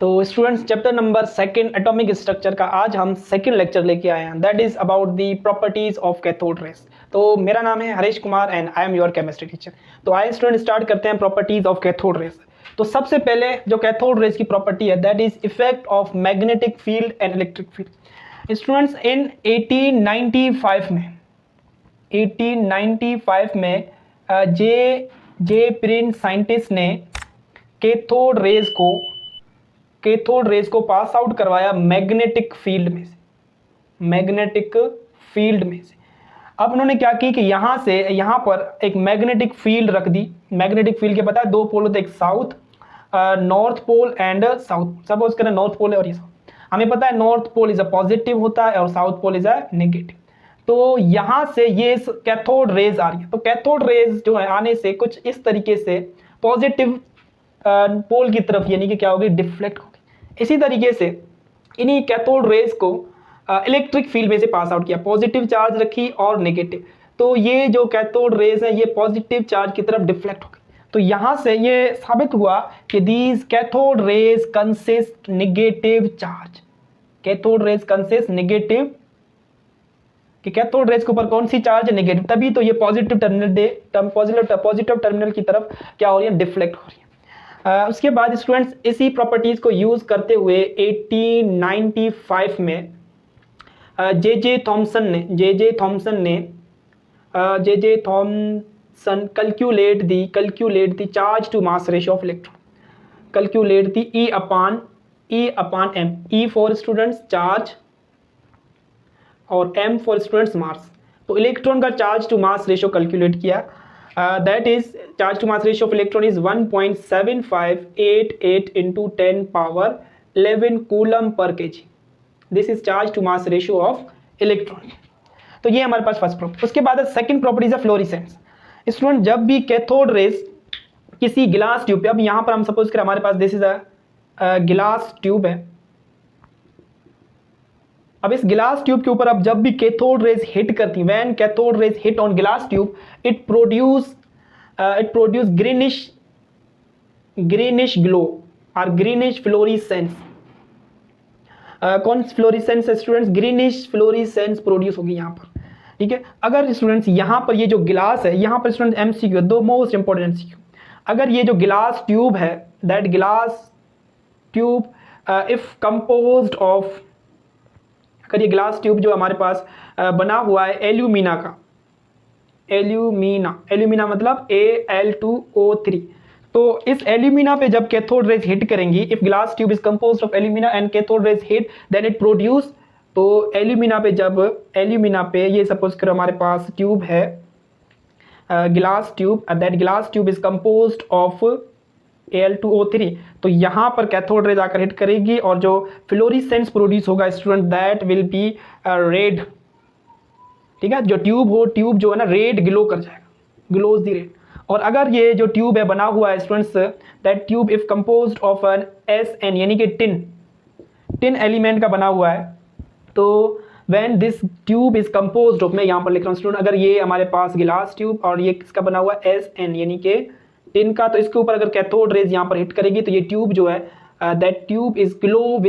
तो students chapter number second atomic structure का आज हम सेकंड लेक्चर लेके आए हैं, that is about the properties of cathode raise. तो मेरा नाम है Harish Kumar and I am your chemistry teacher. तो आइए स्टूडेंट स्टार्ट करते हैं प्रॉपर्टीज ऑफ कैथोड रेज। तो सबसे पहले जो कैथोड रेज की प्रॉपर्टी है that is effect of magnetic field and electric field. Students in 1895 में जे प्रिंट साइंटिस्ट ने कैथोड रेज को पास आउट करवाया मैग्नेटिक फील्ड में से। अब उन्होंने क्या की कि यहाँ पर एक मैग्नेटिक फील्ड रख दी। मैग्नेटिक फील्ड के पता है दो पोल होते हैं, एक south north pole and south. Suppose करें नॉर्थ पोल है और ये साउथ। हमें पता है north pole is a positive होता है और south pole is a negative. तो यहाँ से ये कैथोड रेज आ रही है। तो कैथोड रेज जो है आने से कुछ इस तरीके से पॉजिटिव पोल की तरफ यानी कि क्या होगी, डिफ्लेक्ट होगी। इसी तरीके से इन्हीं कैथोड रेज को इलेक्ट्रिक फील्ड में से पास आउट किया, पॉजिटिव चार्ज रखी और नेगेटिव। तो ये जो कैथोड रेज है ये पॉजिटिव चार्ज की तरफ डिफ्लेक्ट हो गई। तो यहाँ से ये साबित हुआ कि these cathode rays consist negative charge. Cathode rays consist negative, कि कैथोड रेज के ऊपर कौन सी चार्ज है, नेगेटिव। तभी तो ये पॉजिटिव टर्मिनल की तरफ क्या हो रही है, डिफ्लेक्ट हो रही है। उसके बाद स्टूडेंट्स इसी प्रॉपर्टीज को यूज करते हुए 1895 में J Thomson calculate the charge to mass ratio of electron. Calculate the E upon M। E for students charge और M फॉर स्टूडेंट्स मास। तो इलेक्ट्रॉन का charge to mass ratio calculate किया। That is charge to mass ratio of electron is 1.7588 into 10 power 11 coulomb per kg. This is charge to mass ratio of electron. तो ये हमारे पास first property. उसके बाद second property है fluorescence. Student जब भी cathode rays किसी गिलास ट्यूब पे, अब यहाँ पर हम सपोज करें हमारे पास दिस इज अ गिलास ट्यूब है। अब इस गिलास ट्यूब के ऊपर अब जब भी कैथोड रेज हिट करती, when cathode rays hit on glass tube it produce greenish glow और ग्रीनिश फ्लोरेसेंस। कौन फ्लोरेसेंस है स्टूडेंट्स, ग्रीनिश फ्लोरेसेंस प्रोड्यूस होगी यहाँ पर। ठीक है, अगर स्टूडेंट्स यहाँ पर ये जो गिलास है, यहाँ पर स्टूडेंट MCQ दो मोस्ट इंपॉर्टेंट MCQ। अगर ये जो गिलास ट्यूब है दैट गिलास ट्यूब इफ कंपोज्ड ऑफ, अगर ये ग्लास ट्यूब जो हमारे पास बना हुआ है एल्यूमिना का, एल्यूमिना मतलब Al2O3। तो इस एल्यूमिना पे जब कैथोड रेज हिट करेंगी, if glass tube is composed of alumina and cathode rays hit then it produce. तो एल्यूमिना पे ये सपोज करो हमारे पास ट्यूब है glass tube, that glass tube is composed of Al2O3। तो यहाँ पर कैथोड रेज आकर हिट करेगी और जो फ्लोरेसेंस प्रोड्यूस होगा student that will be red. ठीक है, जो ट्यूब जो है ना रेड ग्लो कर जाएगा, ग्लोज दी रेड। और अगर ये जो ट्यूब है बना हुआ है students that tube if composed of an SN यानी कि टिन एलिमेंट का बना हुआ है। तो when this tube is composed of, मैं यहाँ पर लिख रहा हूँ स्टूडेंट, अगर ये हमारे पास गिलास ट्यूब और ये किसका बना हुआ है SN यानी कि टिन का, तो इसके ऊपर अगर कैथोड रेज यहाँ पर हिट करेगी तो ये ट्यूब जो है that tube is glows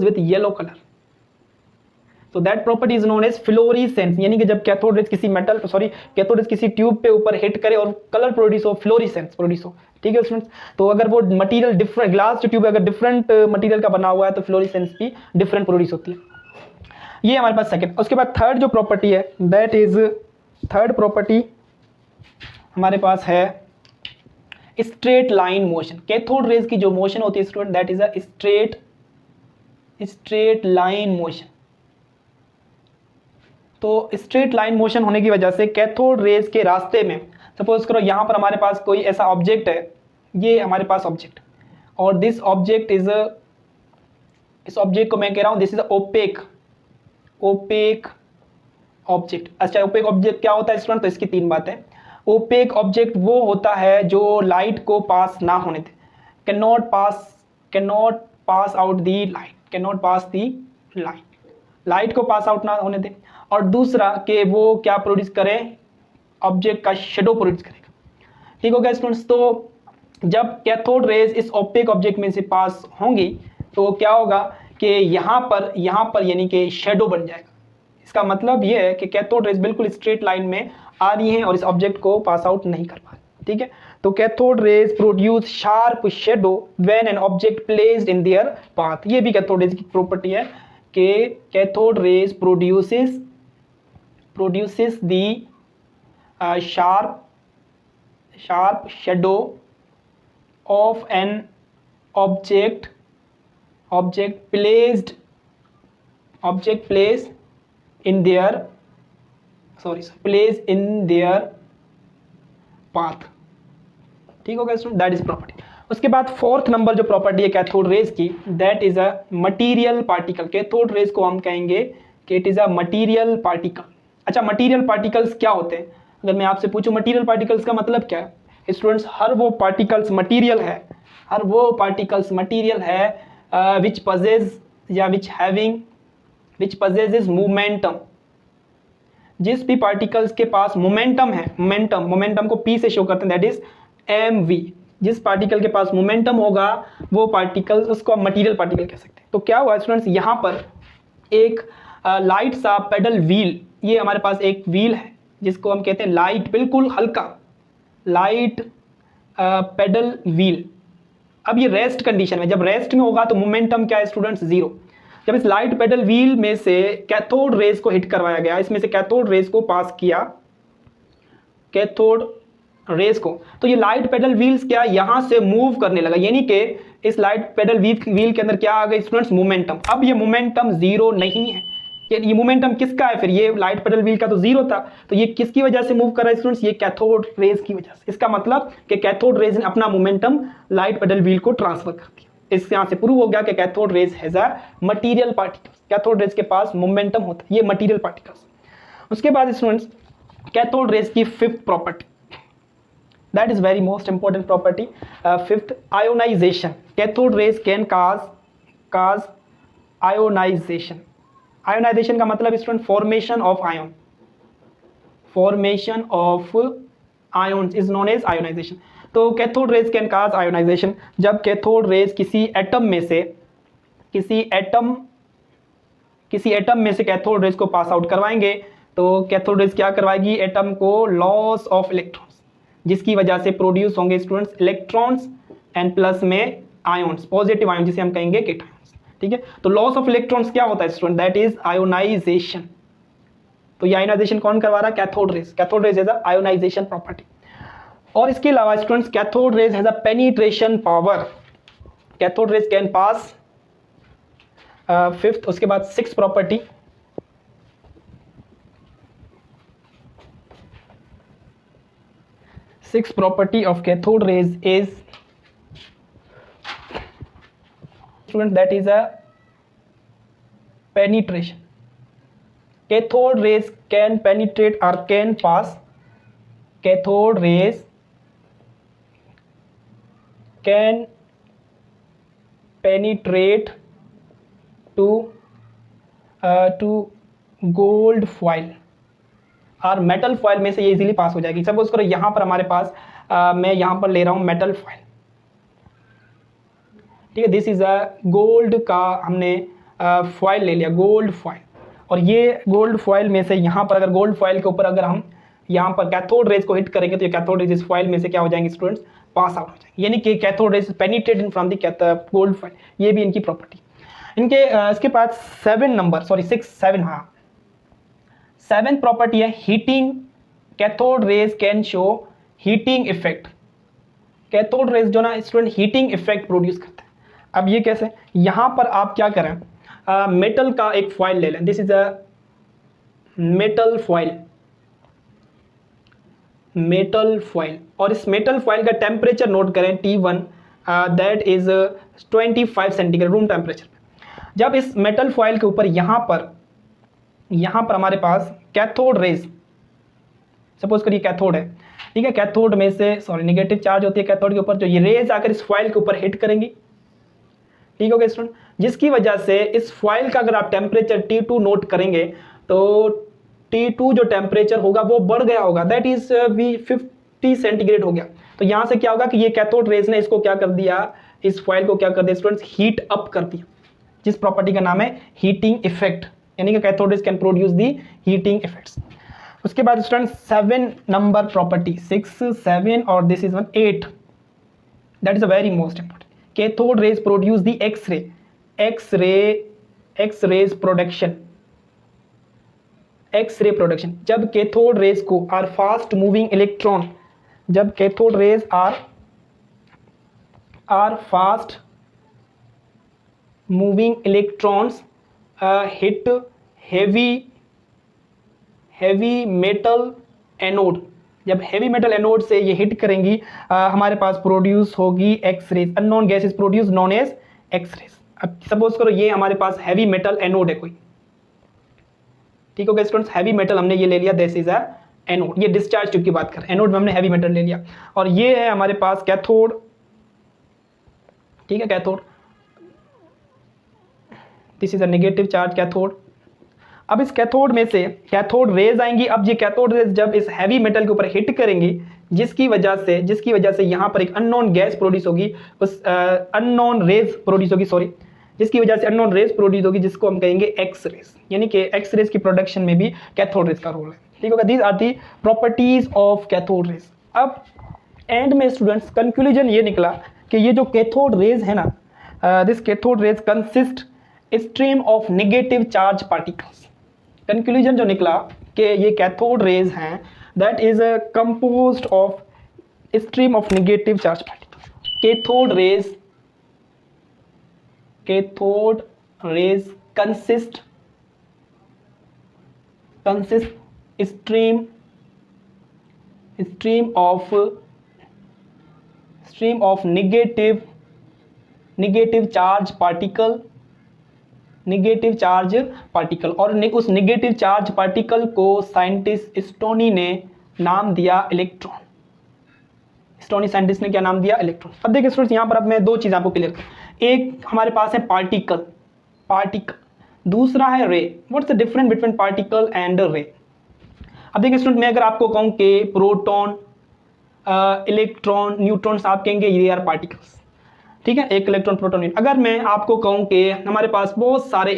with yellow colour. तो that property is known as fluorescence, यानी कि जब कैथोड रेज कैथोड रेज किसी ट्यूब पे ऊपर हिट करे और कलर प्रोड्यूस हो, फ्लोरेसेंस प्रोड्यूस हो। ठीक है स्टूडेंट्स, तो अगर वो मटेरियल डिफरेंट, ग्लास जो ट्यूब अगर डिफरेंट मटेरियल का बना हुआ है तो फ्लोरेसेंस भी डिफरेंट प्रोड्यूस होती है। ये हमारे पास सेकंड। उसके बाद थर्ड जो प्रॉपर्टी है दैट इज, थर्ड प्रॉपर्टी हमारे पास है straight line motion. Cathode rays की जो मोशन होती है student that is a straight line motion. तो स्ट्रेट लाइन मोशन होने की वजह से कैथोड रेज के रास्ते में, सपोज करो यहाँ पर हमारे पास कोई ऐसा ऑब्जेक्ट है, ये हमारे पास ऑब्जेक्ट, और दिस ऑब्जेक्ट इज, इस ऑब्जेक्ट को मैं कह रहा हूँ दिस इज ओपेक ऑब्जेक्ट। अच्छा, ओपेक ऑब्जेक्ट क्या होता है स्टूडेंट, तो इसकी तीन बातें। ओपेक ऑब्जेक्ट वो होता है जो लाइट को पास ना होने दे, can not pass out the light, light को पास आउट ना होने दे। और दूसरा कि वो क्या प्रोड्यूस करे, ऑब्जेक्ट का शेडो प्रोड्यूस करेगा। ठीक हो गया स्टूडेंट्स। तो जब कैथोड रेज इस ओपेक ऑब्जेक्ट में से पास होंगी तो क्या होगा कि यहाँ पर यानी कि शेडो बन जाएगा। इसका मतलब ये है कि कैथोड रेज बिल्कुल स्ट्रेट लाइन में आ रही हैं और इस ऑब्जेक्ट को पास आउट नहीं कर पा रही। ठीक है, तो cathode rays produce sharp shadow when an object placed in their path. ये भी कैथोड रेज की प्रॉपर्टी है कि cathode raise produces the sharp shadow of an object placed in their path। ठीक हो गया स्टूडेंट, दैट इज प्रॉपर्टी। उसके बाद फोर्थ नंबर जो प्रॉपर्टी है कैथोड रेज की, that is a material particle. Cathode rays को हम कहेंगे कि it is a material particle. अच्छा, मटीरियल पार्टिकल्स क्या होते हैं? अगर मैं आपसे पूछूं मटीरियल पार्टिकल्स का मतलब क्या है स्टूडेंट्स, हर वो पार्टिकल्स मटीरियल है विच पजेजेस मोमेंटम। जिस भी पार्टिकल्स के पास मोमेंटम है, मोमेंटम को पी से शो करते हैं, दैट इज mv। जिस पार्टिकल के पास मोमेंटम होगा वो पार्टिकल, उसको हम मटीरियल पार्टिकल कह सकते हैं। तो क्या हुआ स्टूडेंट्स, यहाँ पर एक लाइट सा पेडल व्हील, ये हमारे पास एक व्हील है जिसको हम कहते हैं लाइट, बिल्कुल हल्का लाइट पेडल व्हील। अब ये रेस्ट कंडीशन में, जब रेस्ट में होगा तो मोमेंटम क्या है स्टूडेंट्स, जीरो। जब इस लाइट पेडल व्हील में से कैथोड रेज को हिट करवाया गया, इसमें से कैथोड रेज को पास किया, कैथोड रेज को, तो ये लाइट पेडल व्हील्स क्या यहां से मूव करने लगा, यानी कि इस लाइट पेडल व्हील के अंदर क्या आ गई स्टूडेंट्स, मोमेंटम। अब ये मोमेंटम जीरो नहीं है, ये मोमेंटम किसका है फिर, ये लाइट पेडल व्हील का तो जीरो था, तो ये किसकी वजह से मूव कर रहा है स्टूडेंट्स, ये कैथोड रेज की वजह से। इसका मतलब कि कैथोड रेज ने अपना मोमेंटम लाइट पेडल व्हील को ट्रांसफर कर दिया। इस यहां से प्रूव हो गया कि cathode rays has a material particles. Cathode raise के पास मोमेंटम होता है, ये मटीरियल पार्टिकल्स। उसके बाद स्टूडेंट्स कैथोड रेज की fifth property, that is very most important property, fifth, ionization। cathode rays can cause ionization। ionization का मतलब student formation of ions is known as ionization। तो cathode rays can cause ionisation, जब cathode rays किसी atom में से cathode rays को pass out करवाएंगे, तो कैथोड रेज क्या करवाएगी, एटम को लॉस ऑफ इलेक्ट्रॉन्स, जिसकी वजह से प्रोड्यूस होंगे स्टूडेंट्स इलेक्ट्रॉन्स एंड प्लस में आयन्स, पॉजिटिव आयन जिसे हम कहेंगे केटायंस। ठीक है, तो लॉस ऑफ इलेक्ट्रॉन्स क्या होता है स्टूडेंट, दैट इज आयोनाइजेशन। तो ये आयोनाइजेशन कौन करवा रहा है, cathode rays. Cathode rays has a ionisation property. और इसके अलावा students cathode rays has a penetration power. Cathode rays can pass, fifth. उसके बाद six property, sixth property of cathode rays is student, that is a penetration। cathode rays can penetrate or can pass, cathode rays can penetrate to gold foil और metal foil में से ये easily pass हो जाएगी। Suppose करो यहाँ पर हमारे पास मैं यहाँ पर ले रहा हूँ मेटल फॉयल, ठीक है, दिस इज अ गोल्ड का हमने फॉयल ले लिया, गोल्ड फॉयल। और ये गोल्ड फॉयल में से यहाँ पर अगर गोल्ड फॉयल के ऊपर अगर हम यहाँ पर कैथोड रेज को हिट करेंगे तो ये कैथोड रेज इस फॉयल में से क्या हो जाएंगे स्टूडेंट्स, पास आउट हो जाएंगे, यानी कि cathode raise penetrated from the gold foil. ये भी इनकी प्रॉपर्टी। इनके इसके पास 7 प्रॉपर्टी है heating. Cathode rays can show heating effect. Cathode rays जो ना स्टूडेंट हीटिंग इफेक्ट प्रोड्यूस करता है। अब ये कैसे, यहाँ पर आप क्या करें, मेटल का एक फॉयल ले लें, this is a metal foil, और इस मेटल फॉयल का टेम्परेचर नोट करें T1, that is 25 centigrade room temperature. जब इस मेटल फॉयल के ऊपर यहाँ पर हमारे पास कैथोड रेज, सपोज करिए कैथोड है, ठीक है, कैथोड में से नेगेटिव चार्ज होती है कैथोड के ऊपर, जो ये रेज आकर इस फॉयल के ऊपर हिट करेंगी, ठीक हो गया स्टूडेंट, जिसकी वजह से इस फॉयल का अगर आप टेम्परेचर T2 नोट करेंगे तो T2 जो टेम्परेचर होगा वो बढ़ गया होगा, दैट इज 50 सेंटीग्रेड हो गया, तो यहाँ से क्या होगा कि ये कैथोड रेज ने इसको क्या कर दिया, इस फॉइल को क्या कर दिया स्टूडेंट्स, हीट अप कर दिया, जिस प्रॉपर्टी का नाम है हीटिंग इफेक्ट, यानी कि cathode rays can produce the heating effects. उसके बाद स्टूडेंट्स 7 नंबर प्रॉपर्टी, 6, 7 और this is 8, that is a very most important. Cathode rays produce the X-ray, X-rays production, X-ray production. जब कैथोड रेज को are fast moving electron, जब cathode rays are fast moving electrons hit heavy metal anode, जब heavy metal anode से ये hit करेंगी हमारे पास produce होगी X-rays, unknown gas is produce known as X-rays. अब सपोज करो ये हमारे पास हैवी मेटल एनोड है कोई, ठीक हो गया स्टूडेंट्स, हैवी मेटल हमने ये ले लिया, दिस इज अ एनोड, ये डिस्चार्ज ट्यूब की बात कर रहे हैं, एनोड में हमने हैवी मेटल ले लिया, और ये है हमारे पास कैथोड, ठीक है, cathode, this is a negative charge cathode. अब इस कैथोड में से कैथोड रेज आएंगी, अब ये कैथोड रेज जब इस हैवी मेटल के ऊपर हिट करेंगी, जिसकी वजह से यहाँ पर एक अननोन गैस प्रोड्यूस होगी, उस अननोन रेज प्रोड्यूस होगी, सॉरी, जिसकी वजह से अननोन रेज प्रोड्यूस होगी, जिसको हम कहेंगे एक्स रेज, यानी कि एक्स रेज की प्रोडक्शन में भी कैथोड रेज का रोल है, ठीक होगा। These are the properties of cathode rays. अब एंड में स्टूडेंट्स कंक्लूजन ये निकला कि ये जो कैथोड रेज है ना, this cathode rays consist stream of negative charge particles. Conclusion जो निकला कि ये कैथोड रेज हैं, that is composed of stream of negative charge particles. Cathode rays consist stream of negative charge particle, और उस negative charge particle को scientist Stoney ने नाम दिया इलेक्ट्रॉन। स्टोनी साइंटिस्ट ने क्या नाम दिया, इलेक्ट्रॉन। अब देखिए स्टूडेंट्स, यहाँ पर अब मैं दो चीज़ आपको क्लियर करूँ, एक हमारे पास है पार्टिकल, दूसरा है रे। What's the difference between particle and रे? अब देखिए स्टूडेंट, मैं अगर आपको कहूँ कि प्रोटॉन, इलेक्ट्रॉन, न्यूट्रॉन्स, आप कहेंगे ये आर पार्टिकल्स, ठीक है, एक इलेक्ट्रॉन, प्रोटॉन। अगर मैं आपको कहूँ कि हमारे पास बहुत सारे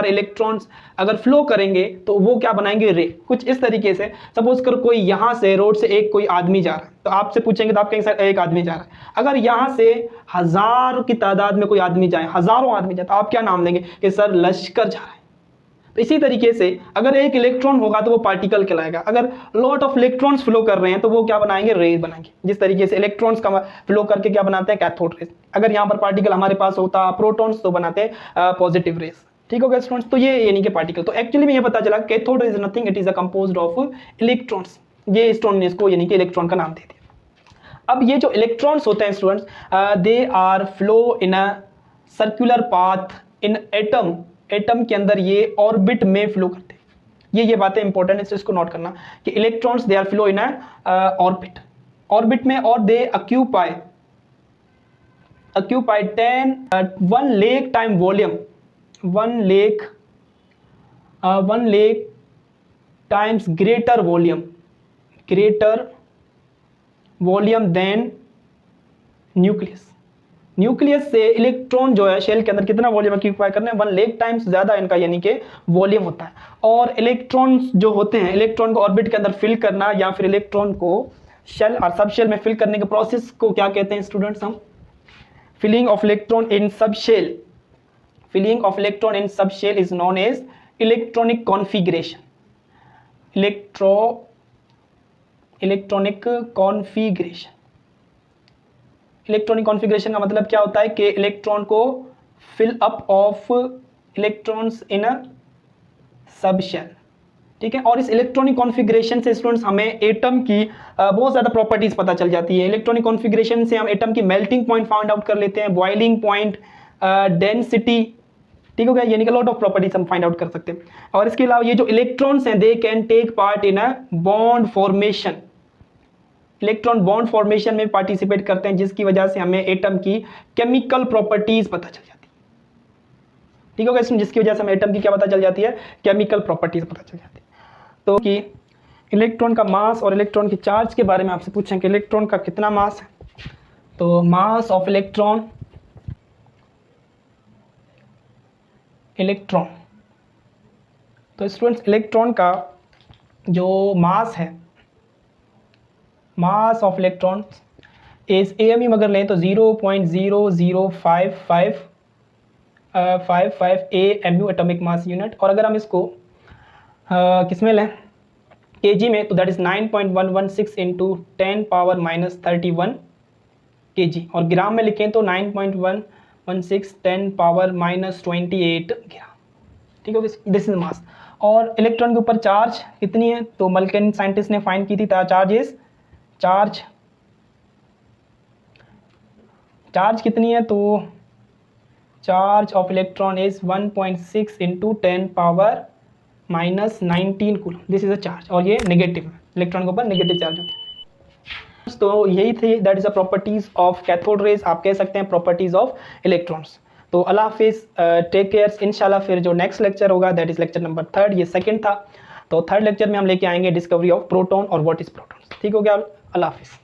इलेक्ट्रॉन्स अगर फ्लो करेंगे तो वो क्या बनाएंगे, रे। कुछ इस तरीके से, सपोज कर कोई यहाँ से रोड से एक कोई आदमी जा रहा है, तो आपसे पूछेंगे तो आप कहेंगे सर एक आदमी जा रहा है। अगर यहाँ से हजारों की तादाद में कोई आदमी जाए, हजारों आदमी जाए, तो आप क्या नाम लेंगे कि सर लश्कर जा रहा है। तो इसी तरीके से अगर एक इलेक्ट्रॉन होगा तो वो पार्टिकल कहलाएगा, अगर लॉट ऑफ इलेक्ट्रॉन्स फ्लो कर रहे हैं तो वो क्या बनाएंगे, रेज बनाएंगे। जिस तरीके से इलेक्ट्रॉन्स का फ्लो करके क्या बनाते हैं, कैथोड रेज। अगर यहाँ पर पार्टिकल हमारे पास होता प्रोटॉन्स, तो बनाते हैं पॉजिटिव रेज, ठीक हो गया स्टूडेंट्स। तो ये यानी कि पार्टिकल, तो एक्चुअली में ये पता चला cathode is nothing, it is a composed of electrons. ये स्टोन ने इसको यानी कि इलेक्ट्रॉन का नाम दे दिया। अब ये जो इलेक्ट्रॉन्स होते हैं students, they are flow in a circular path in atom के अंदर ये ऑर्बिट में फ्लो करते हैं। ये बातें इंपॉर्टेंट है, इसको नोट करना कि electrons they are flow in orbit में, और they occupy 1 lakh time volume, 1 lakh times greater volume than nucleus से इलेक्ट्रॉन जो है शेल के अंदर कितना वॉल्यूम ऑक्यूपाई करने, 1 लाख टाइम्स ज्यादा इनका यानी कि वॉल्यूम होता है। और इलेक्ट्रॉन्स जो होते हैं, इलेक्ट्रॉन को ऑर्बिट के अंदर फिल करना या फिर इलेक्ट्रॉन को शेल और सब शेल में फिल करने के प्रोसेस को क्या कहते हैं स्टूडेंट्स, हम filling of electron in sub shell. Filling of electron in sub shell is known as electronic configuration. Electronic configuration का मतलब क्या होता है कि इलेक्ट्रॉन को fill up of electrons in a sub shell, ठीक है। और इस इलेक्ट्रॉनिक कॉन्फ़िगरेशन से स्टूडेंट्स हमें एटम की बहुत ज़्यादा प्रॉपर्टीज पता चल जाती है। इलेक्ट्रॉनिक कॉन्फ़िगरेशन से हम एटम की मेल्टिंग पॉइंट फाइंड आउट कर लेते हैं, बॉइलिंग पॉइंट, डेंसिटी, ठीक हो गया, यानी कि लॉट ऑफ प्रॉपर्टीज हम फाइंड आउट कर सकते हैं। और इसके अलावा ये जो इलेक्ट्रॉन्स हैं, they can take part in a bond formation. Electron bond formation में पार्टिसिपेट करते हैं, जिसकी वजह से हमें एटम की केमिकल प्रॉपर्टीज पता चल जाती है, ठीक होगा इसमें, जिसकी वजह से हमें एटम की क्या पता चल जाती है, केमिकल प्रॉपर्टीज पता चल जाती है। तो कि इलेक्ट्रॉन का मास और इलेक्ट्रॉन के चार्ज के बारे में आपसे पूछें कि इलेक्ट्रॉन का कितना मास है, तो मास ऑफ इलेक्ट्रॉन तो स्टूडेंट्स इलेक्ट्रॉन का जो मास है, mass of electron is AMU अगर लें तो 0.00555 AMU एटॉमिक मास यूनिट, और अगर हम इसको किस में लें kg में तो that is 9.116 into 10 power minus 31 kg, और ग्राम में लिखें तो 9.116 10 पावर माइनस 28 ग्राम। ठीक है, दिस इज मास। और इलेक्ट्रॉन के ऊपर चार्ज कितनी है, तो मल्किन साइंटिस्ट ने फाइंड की थी चार्ज कितनी है, तो charge of electron is 1.6 into 10 power minus 19 coulomb, this is a charge, और ये नेगेटिव है, इलेक्ट्रॉन के ऊपर नेगेटिव चार्ज होती है। तो यही थे, that is the properties of cathode raise, आप कह सकते हैं प्रॉपर्टीज ऑफ इलेक्ट्रॉन्स। तो अल्लाह हाफिज़, टेक केयर। इंशाल्लाह फिर जो नेक्स्ट लेक्चर होगा दैट इज लेक्चर नंबर 3, ये सेकंड था, तो थर्ड लेक्चर में हम लेके आएंगे डिस्कवरी ऑफ प्रोटॉन और व्हाट इज प्रोटॉन। ठीक हो गया, अल्लाह हाफिज़।